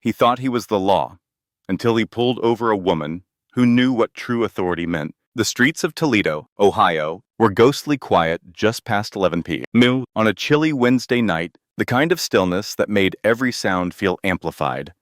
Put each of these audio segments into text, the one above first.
He thought he was the law, until he pulled over a woman who knew what true authority meant. The streets of Toledo, Ohio, were ghostly quiet just past 11 p.m. On a chilly Wednesday night, the kind of stillness that made every sound feel amplified.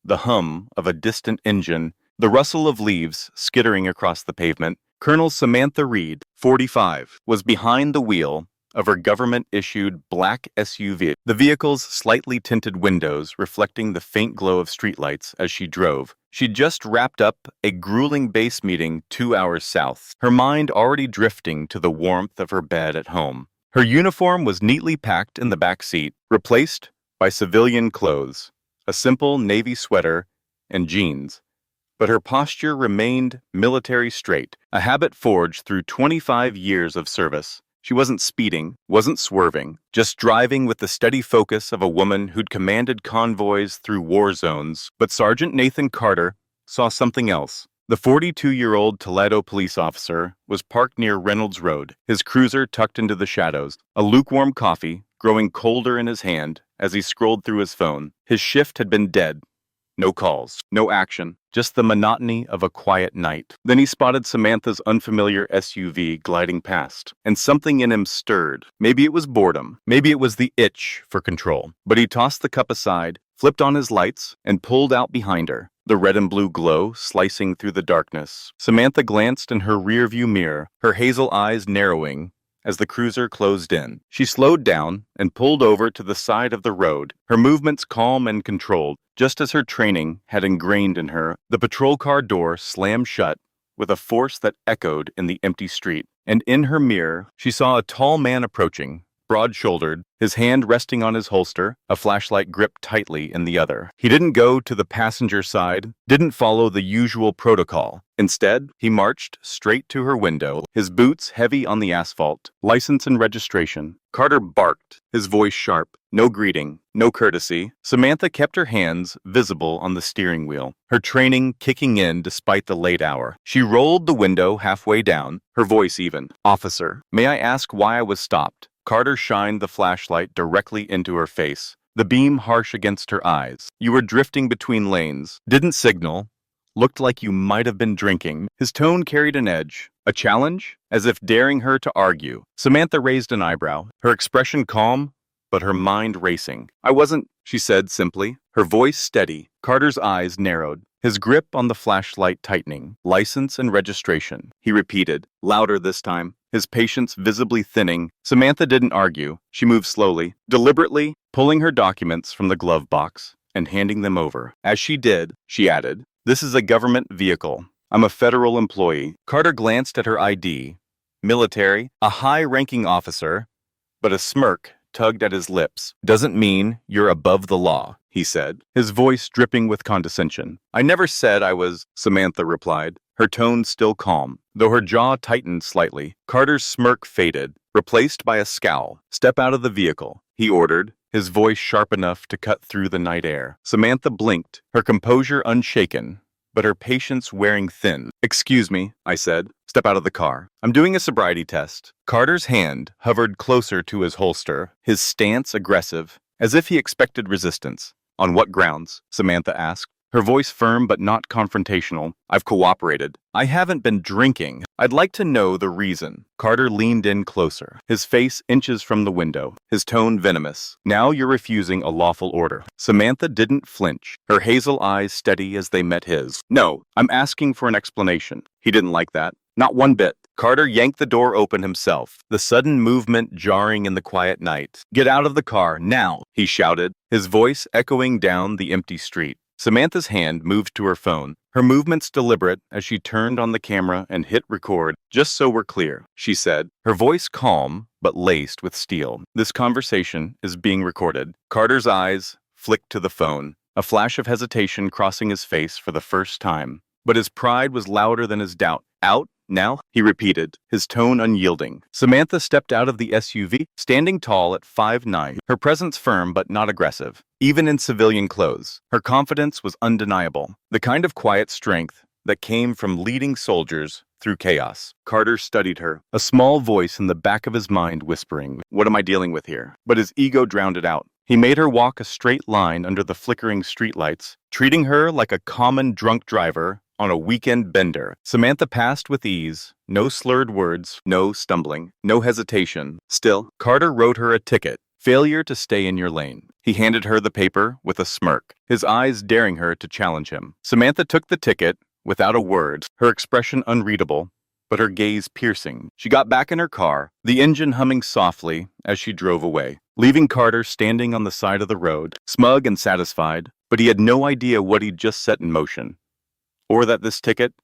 The hum of a distant engine, the rustle of leaves skittering across the pavement. Colonel Samantha Reed, 45, was behind the wheel of her government-issued black SUV, the vehicle's slightly tinted windows reflecting the faint glow of streetlights as she drove. She'd just wrapped up a grueling base meeting 2 hours south, her mind already drifting to the warmth of her bed at home. Her uniform was neatly packed in the back seat, replaced by civilian clothes, a simple navy sweater and jeans. But her posture remained military straight, a habit forged through 25 years of service. She wasn't speeding, wasn't swerving, just driving with the steady focus of a woman who'd commanded convoys through war zones. But Sergeant Nathan Carter saw something else. The 42-year-old Toledo police officer was parked near Reynolds Road, his cruiser tucked into the shadows, a lukewarm coffee growing colder in his hand as he scrolled through his phone. His shift had been dead. No calls, no action, just the monotony of a quiet night. Then he spotted Samantha's unfamiliar SUV gliding past, and something in him stirred. Maybe it was boredom, maybe it was the itch for control. But he tossed the cup aside, flipped on his lights, and pulled out behind her, the red and blue glow slicing through the darkness. Samantha glanced in her rearview mirror, her hazel eyes narrowing as the cruiser closed in. She slowed down and pulled over to the side of the road, her movements calm and controlled, just as her training had ingrained in her. The patrol car door slammed shut with a force that echoed in the empty street, and in her mirror she saw a tall man approaching, broad-shouldered, his hand resting on his holster, a flashlight gripped tightly in the other. He didn't go to the passenger side, didn't follow the usual protocol. Instead, he marched straight to her window, his boots heavy on the asphalt. License and registration. Carter barked, his voice sharp. No greeting, no courtesy. Samantha kept her hands visible on the steering wheel, her training kicking in despite the late hour. She rolled the window halfway down, her voice even. "Officer, may I ask why I was stopped?" Carter shined the flashlight directly into her face, the beam harsh against her eyes. "You were drifting between lanes, didn't signal, looked like you might have been drinking." His tone carried an edge, a challenge, as if daring her to argue. Samantha raised an eyebrow, her expression calm, but her mind racing. "I wasn't," she said simply, her voice steady. Carter's eyes narrowed, his grip on the flashlight tightening. "License and registration," he repeated, louder this time, his patience visibly thinning. Samantha didn't argue. She moved slowly, deliberately, pulling her documents from the glove box and handing them over. As she did, she added, "This is a government vehicle. I'm a federal employee." Carter glanced at her ID. Military, a high-ranking officer, but a smirk tugged at his lips. "Doesn't mean you're above the law," he said, his voice dripping with condescension. "I never said I was," Samantha replied, her tone still calm, though her jaw tightened slightly. Carter's smirk faded, replaced by a scowl. "Step out of the vehicle," he ordered, his voice sharp enough to cut through the night air. Samantha blinked, her composure unshaken, but her patience wearing thin. "Excuse me," I said. "Step out of the car. I'm doing a sobriety test." Carter's hand hovered closer to his holster, his stance aggressive, as if he expected resistance. "On what grounds?" Samantha asked, her voice firm but not confrontational. "I've cooperated. I haven't been drinking. I'd like to know the reason." Carter leaned in closer, his face inches from the window, his tone venomous. "Now you're refusing a lawful order." Samantha didn't flinch, her hazel eyes steady as they met his. "No, I'm asking for an explanation." He didn't like that. Not one bit. Carter yanked the door open himself, the sudden movement jarring in the quiet night. "Get out of the car, now!" he shouted, his voice echoing down the empty street. Samantha's hand moved to her phone, her movements deliberate as she turned on the camera and hit record. "Just so we're clear," she said, her voice calm but laced with steel. "This conversation is being recorded." Carter's eyes flicked to the phone, a flash of hesitation crossing his face for the first time. But his pride was louder than his doubt. "Out? Now?" he repeated, his tone unyielding. Samantha stepped out of the SUV, standing tall at 5'9", her presence firm but not aggressive. Even in civilian clothes, her confidence was undeniable, the kind of quiet strength that came from leading soldiers through chaos. Carter studied her, a small voice in the back of his mind whispering, "What am I dealing with here?" But his ego drowned it out. He made her walk a straight line under the flickering streetlights, treating her like a common drunk driver on a weekend bender. Samantha passed with ease, no slurred words, no stumbling, no hesitation. Still, Carter wrote her a ticket. Failure to stay in your lane. He handed her the paper with a smirk, his eyes daring her to challenge him. Samantha took the ticket without a word, her expression unreadable, but her gaze piercing. She got back in her car, the engine humming softly as she drove away, leaving Carter standing on the side of the road, smug and satisfied, but he had no idea what he'd just set in motion, or that this ticket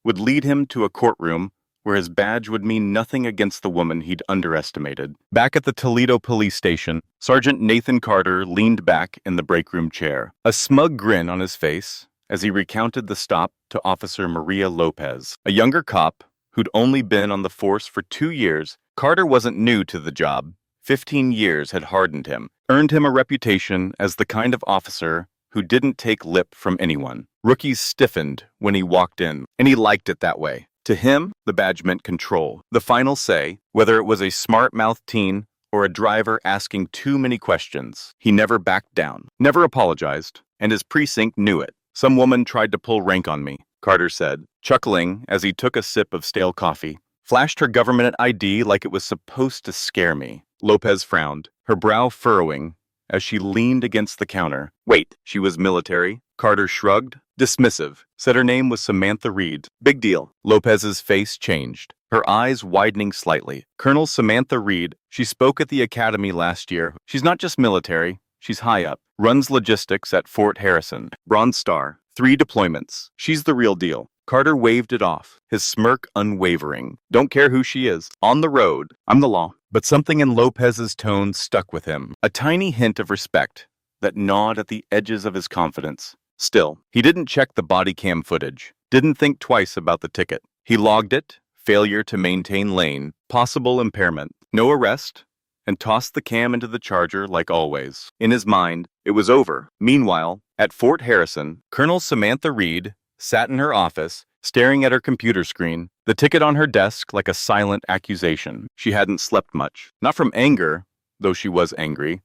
would lead him to a courtroom where his badge would mean nothing against the woman he'd underestimated. Back at the Toledo police station, Sergeant Nathan Carter leaned back in the break room chair, a smug grin on his face as he recounted the stop to Officer Maria Lopez, a younger cop who'd only been on the force for 2 years. Carter wasn't new to the job. 15 years had hardened him, earned him a reputation as the kind of officer who didn't take lip from anyone. Rookies stiffened when he walked in, and he liked it that way. To him, the badge meant control, the final say, whether it was a smart-mouthed teen or a driver asking too many questions. He never backed down, never apologized, and his precinct knew it. Some woman tried to pull rank on me, Carter said, chuckling as he took a sip of stale coffee. Flashed her government ID like it was supposed to scare me. Lopez frowned, her brow furrowing as she leaned against the counter. Wait, she was military? Carter shrugged, dismissive, said her name was Samantha Reed. Big deal. Lopez's face changed, her eyes widening slightly. Colonel Samantha Reed, she spoke at the academy last year. She's not just military, she's high up. Runs logistics at Fort Harrison. Bronze Star. 3 deployments. She's the real deal. Carter waved it off, his smirk unwavering. Don't care who she is. On the road, I'm the law. But something in Lopez's tone stuck with him. A tiny hint of respect that gnawed at the edges of his confidence. Still, he didn't check the body cam footage. Didn't think twice about the ticket. He logged it, failure to maintain lane, possible impairment, no arrest, and tossed the cam into the charger like always. In his mind, it was over. Meanwhile, at Fort Harrison, Colonel Samantha Reed sat in her office, staring at her computer screen, the ticket on her desk like a silent accusation. She hadn't slept much. Not from anger, though she was angry,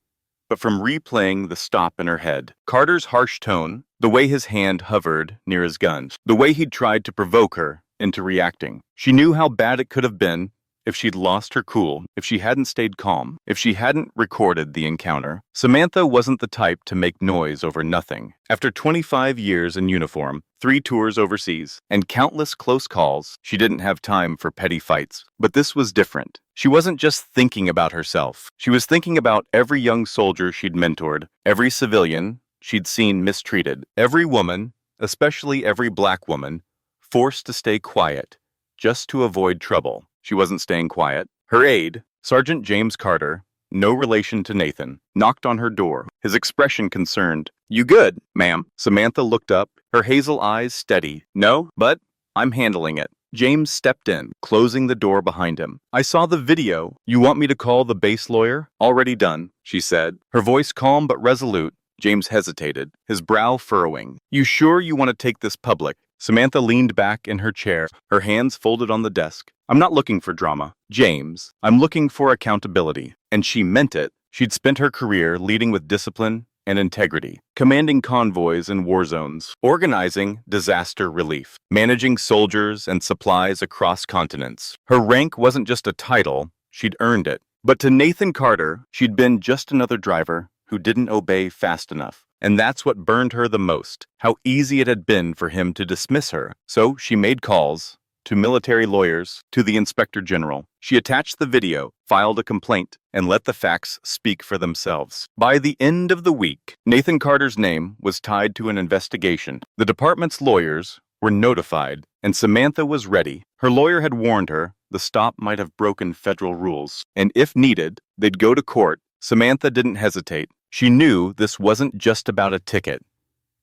but from replaying the stop in her head. Carter's harsh tone, the way his hand hovered near his gun, the way he'd tried to provoke her into reacting. She knew how bad it could have been if she'd lost her cool, if she hadn't stayed calm, if she hadn't recorded the encounter. Samantha wasn't the type to make noise over nothing. After 25 years in uniform, 3 tours overseas, and countless close calls, she didn't have time for petty fights. But this was different. She wasn't just thinking about herself. She was thinking about every young soldier she'd mentored, every civilian she'd seen mistreated, every woman, especially every black woman, forced to stay quiet, just to avoid trouble. She wasn't staying quiet. Her aide, Sergeant James Carter, no relation to Nathan, knocked on her door, his expression concerned. You good, ma'am? Samantha looked up, her hazel eyes steady. No, but I'm handling it. James stepped in, closing the door behind him. I saw the video. You want me to call the base lawyer? Already done, she said, her voice calm but resolute. James hesitated, his brow furrowing. You sure you want to take this public? Samantha leaned back in her chair, her hands folded on the desk. I'm not looking for drama, James. I'm looking for accountability. And she meant it. She'd spent her career leading with discipline and integrity, commanding convoys in war zones, organizing disaster relief, managing soldiers and supplies across continents. Her rank wasn't just a title, she'd earned it. But to Nathan Carter, she'd been just another driver who didn't obey fast enough. And that's what burned her the most, how easy it had been for him to dismiss her. So she made calls to military lawyers, to the inspector general. She attached the video, filed a complaint, and let the facts speak for themselves. By the end of the week, Nathan Carter's name was tied to an investigation. The department's lawyers were notified, and Samantha was ready. Her lawyer had warned her the stop might have broken federal rules, and if needed, they'd go to court. Samantha didn't hesitate. She knew this wasn't just about a ticket.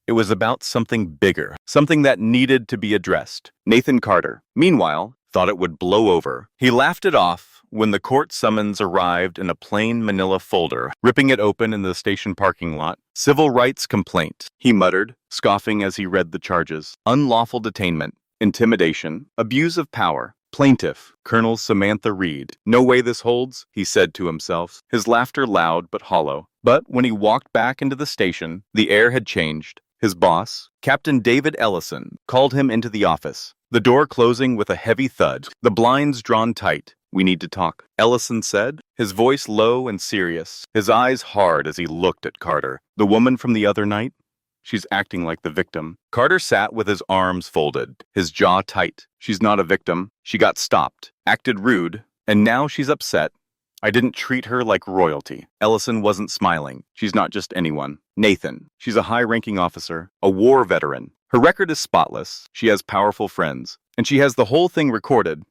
It was about something bigger, something that needed to be addressed. Nathan Carter, meanwhile, thought it would blow over. He laughed it off when the court summons arrived in a plain manila folder, ripping it open in the station parking lot. Civil rights complaint, he muttered, scoffing as he read the charges. Unlawful detainment, intimidation, abuse of power. Plaintiff, Colonel Samantha Reed. No way this holds, he said to himself, his laughter loud but hollow. But when he walked back into the station, the air had changed. His boss, Captain David Ellison, called him into the office. The door closing with a heavy thud, the blinds drawn tight. "We need to talk," Ellison said, his voice low and serious, his eyes hard as he looked at Carter. "The woman from the other night? She's acting like the victim." Carter sat with his arms folded, his jaw tight. "She's not a victim. She got stopped, acted rude, and now she's upset. I didn't treat her like royalty." Ellison wasn't smiling. "She's not just anyone. Nathan. She's a high-ranking officer, a war veteran. Her record is spotless. She has powerful friends, and she has the whole thing recorded.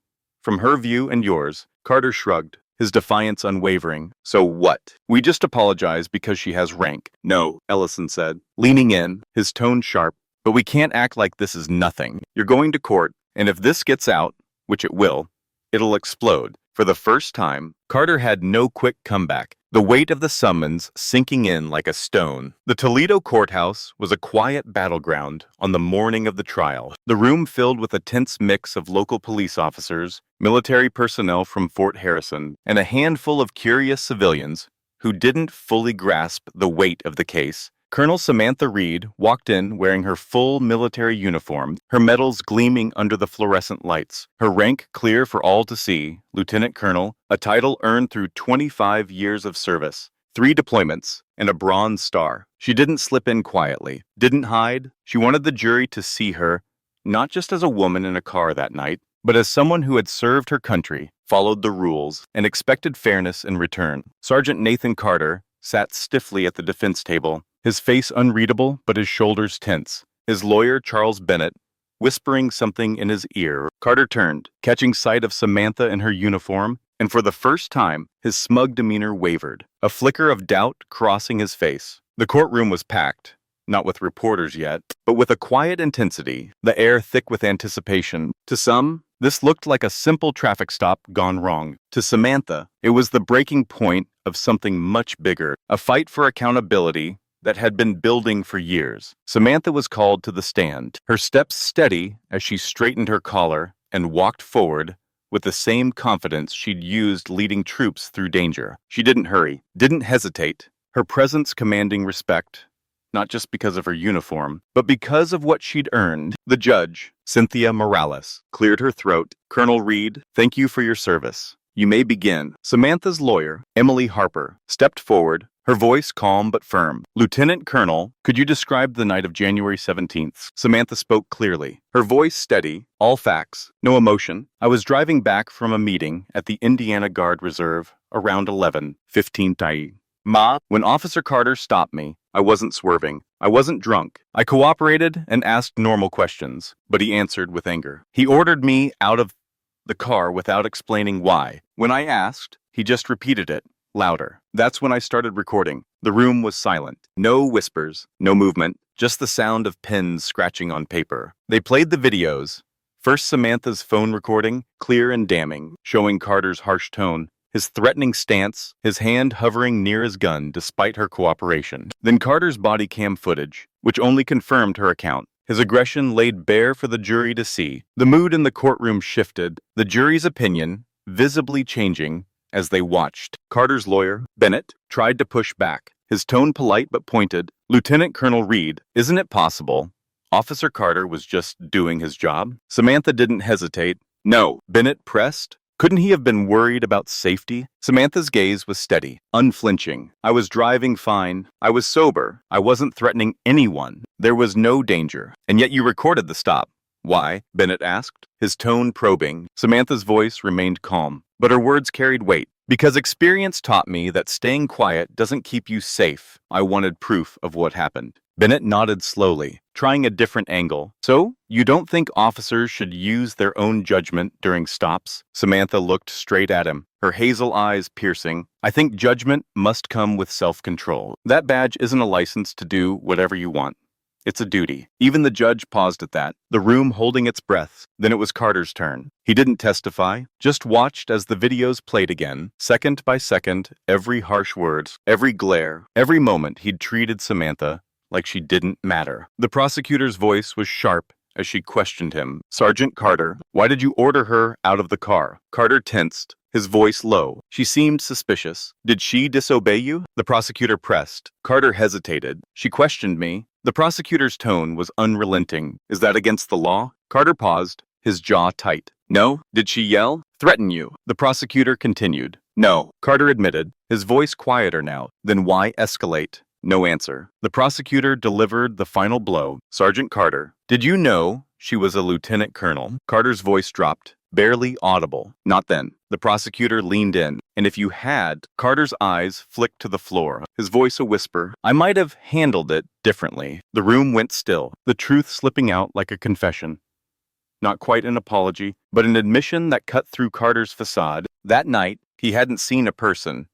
From her view and yours." Carter shrugged, his defiance unwavering. "So what? We just apologize because she has rank." "No," Ellison said, leaning in, his tone sharp. "But we can't act like this is nothing. You're going to court, and if this gets out, which it will, it'll explode." For the first time, Carter had no quick comeback, the weight of the summons sinking in like a stone. The Toledo courthouse was a quiet battleground on the morning of the trial, the room filled with a tense mix of local police officers, military personnel from Fort Harrison, and a handful of curious civilians who didn't fully grasp the weight of the case. Colonel Samantha Reed walked in wearing her full military uniform, her medals gleaming under the fluorescent lights, her rank clear for all to see, Lieutenant Colonel, a title earned through 25 years of service, 3 deployments, and a Bronze Star. She didn't slip in quietly, didn't hide. She wanted the jury to see her, not just as a woman in a car that night, but as someone who had served her country, followed the rules, and expected fairness in return. Sergeant Nathan Carter sat stiffly at the defense table, his face unreadable but his shoulders tense. His lawyer, Charles Bennett, whispering something in his ear. Carter turned, catching sight of Samantha in her uniform, and for the first time, his smug demeanor wavered, a flicker of doubt crossing his face. The courtroom was packed, not with reporters yet, but with a quiet intensity, the air thick with anticipation. To some, this looked like a simple traffic stop gone wrong. To Samantha, it was the breaking point of something much bigger, a fight for accountability that had been building for years. Samantha was called to the stand, her steps steady as she straightened her collar and walked forward with the same confidence she'd used leading troops through danger. She didn't hurry, didn't hesitate, her presence commanding respect, not just because of her uniform, but because of what she'd earned. The judge, Cynthia Morales, cleared her throat. "Colonel Reed, thank you for your service. You may begin." Samantha's lawyer, Emily Harper, stepped forward, her voice calm but firm. "Lieutenant Colonel, could you describe the night of January 17th? Samantha spoke clearly, her voice steady, all facts, no emotion. "I was driving back from a meeting at the Indiana Guard Reserve around 11:15 Ma. When Officer Carter stopped me, I wasn't swerving. I wasn't drunk. I cooperated and asked normal questions, but he answered with anger. He ordered me out of the car without explaining why. When I asked, he just repeated it, louder. That's when I started recording. The room was silent. No whispers, no movement, just the sound of pens scratching on paper. They played the videos. First Samantha's phone recording, clear and damning, showing Carter's harsh tone, his threatening stance, his hand hovering near his gun despite her cooperation. Then Carter's body cam footage, which only confirmed her account. His aggression laid bare for the jury to see. The mood in the courtroom shifted, the jury's opinion visibly changing as they watched. Carter's lawyer, Bennett, tried to push back, his tone polite but pointed. Lieutenant Colonel Reed, isn't it possible Officer Carter was just doing his job? Samantha didn't hesitate. No, Bennett pressed. Couldn't he have been worried about safety? Samantha's gaze was steady, unflinching. I was driving fine. I was sober. I wasn't threatening anyone. There was no danger. And yet you recorded the stop. Why? Bennett asked, his tone probing. Samantha's voice remained calm, but her words carried weight. Because experience taught me that staying quiet doesn't keep you safe. I wanted proof of what happened. Bennett nodded slowly, trying a different angle. So, you don't think officers should use their own judgment during stops? Samantha looked straight at him, her hazel eyes piercing. I think judgment must come with self-control. That badge isn't a license to do whatever you want. It's a duty. Even the judge paused at that, the room holding its breath. Then it was Carter's turn. He didn't testify, just watched as the videos played again, second by second, every harsh word, every glare, every moment he'd treated Samantha like she didn't matter. The prosecutor's voice was sharp as she questioned him. Sergeant Carter, why did you order her out of the car? Carter tensed, his voice low. She seemed suspicious. Did she disobey you? The prosecutor pressed. Carter hesitated. She questioned me. The prosecutor's tone was unrelenting. Is that against the law? Carter paused, his jaw tight. No? Did she yell? Threaten you? The prosecutor continued. No, Carter admitted, his voice quieter now. Then why escalate? No answer. The prosecutor delivered the final blow. Sergeant Carter, did you know she was a lieutenant colonel? Carter's voice dropped, barely audible. Not then. The prosecutor leaned in. And if you had, Carter's eyes flicked to the floor, his voice a whisper. I might have handled it differently. The room went still, the truth slipping out like a confession. Not quite an apology, but an admission that cut through Carter's facade. That night, he hadn't seen a person.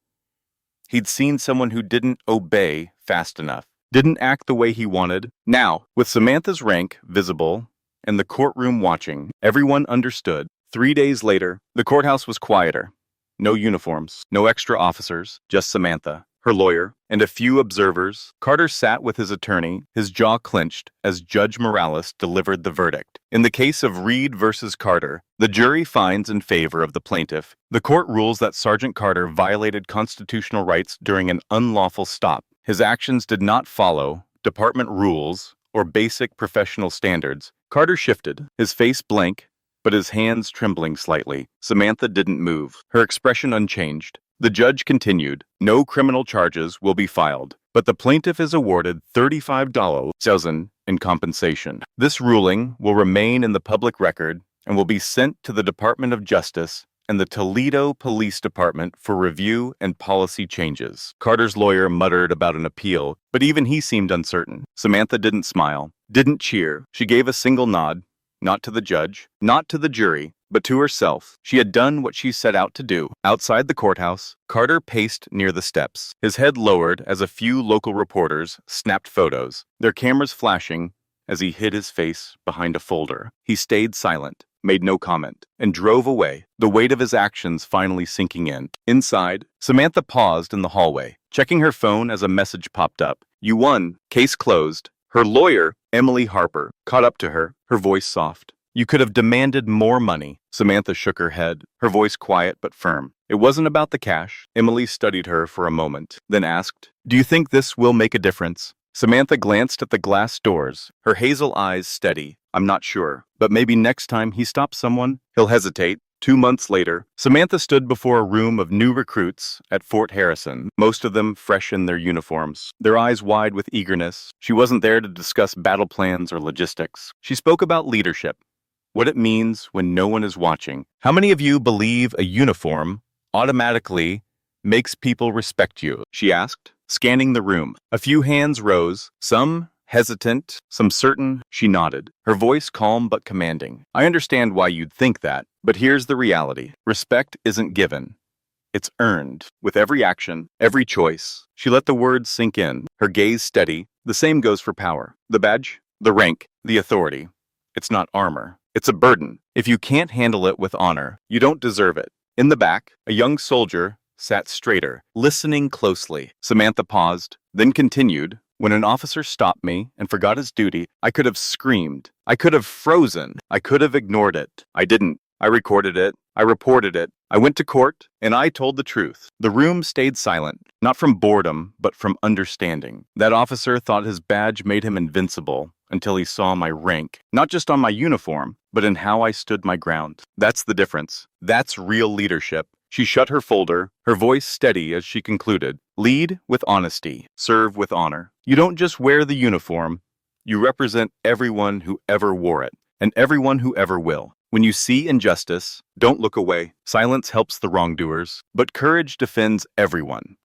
He'd seen someone who didn't obey fast enough, didn't act the way he wanted. Now, with Samantha's rank visible and the courtroom watching, everyone understood. 3 days later, the courthouse was quieter. No uniforms, no extra officers, just Samantha, her lawyer, and a few observers. Carter sat with his attorney, his jaw clenched, as Judge Morales delivered the verdict. In the case of Reed versus Carter, the jury finds in favor of the plaintiff. The court rules that Sergeant Carter violated constitutional rights during an unlawful stop. His actions did not follow department rules or basic professional standards. Carter shifted, his face blank, but his hands trembling slightly. Samantha didn't move, her expression unchanged. The judge continued, no criminal charges will be filed, but the plaintiff is awarded $35,000 in compensation. This ruling will remain in the public record and will be sent to the Department of Justice and the Toledo Police Department for review and policy changes. Carter's lawyer muttered about an appeal, but even he seemed uncertain. Samantha didn't smile, didn't cheer. She gave a single nod, not to the judge, not to the jury, but to herself. She had done what she set out to do. Outside the courthouse, Carter paced near the steps, his head lowered as a few local reporters snapped photos, their cameras flashing as he hid his face behind a folder. He stayed silent, made no comment, and drove away, the weight of his actions finally sinking in. Inside, Samantha paused in the hallway, checking her phone as a message popped up. You won. Case closed. Her lawyer, Emily Harper, caught up to her, her voice soft. You could have demanded more money. Samantha shook her head, her voice quiet but firm. It wasn't about the cash. Emily studied her for a moment, then asked, Do you think this will make a difference? Samantha glanced at the glass doors, her hazel eyes steady. I'm not sure, but maybe next time he stops someone, he'll hesitate. 2 months later, Samantha stood before a room of new recruits at Fort Harrison, most of them fresh in their uniforms, their eyes wide with eagerness. She wasn't there to discuss battle plans or logistics. She spoke about leadership, what it means when no one is watching. How many of you believe a uniform automatically makes people respect you? She asked, scanning the room. A few hands rose, some hesitant, some certain. She nodded, her voice calm but commanding. I understand why you'd think that, but here's the reality. Respect isn't given. It's earned. With every action, every choice. She let the words sink in, her gaze steady. The same goes for power. The badge, the rank, the authority. It's not armor. It's a burden. If you can't handle it with honor, you don't deserve it. In the back, a young soldier sat straighter, listening closely. Samantha paused, then continued. When an officer stopped me and forgot his duty, I could have screamed. I could have frozen. I could have ignored it. I didn't. I recorded it. I reported it. I went to court, and I told the truth. The room stayed silent, not from boredom, but from understanding. That officer thought his badge made him invincible until he saw my rank, not just on my uniform, but in how I stood my ground. That's the difference. That's real leadership. She shut her folder, her voice steady as she concluded. Lead with honesty. Serve with honor. You don't just wear the uniform. You represent everyone who ever wore it, and everyone who ever will. When you see injustice, don't look away. Silence helps the wrongdoers, but courage defends everyone.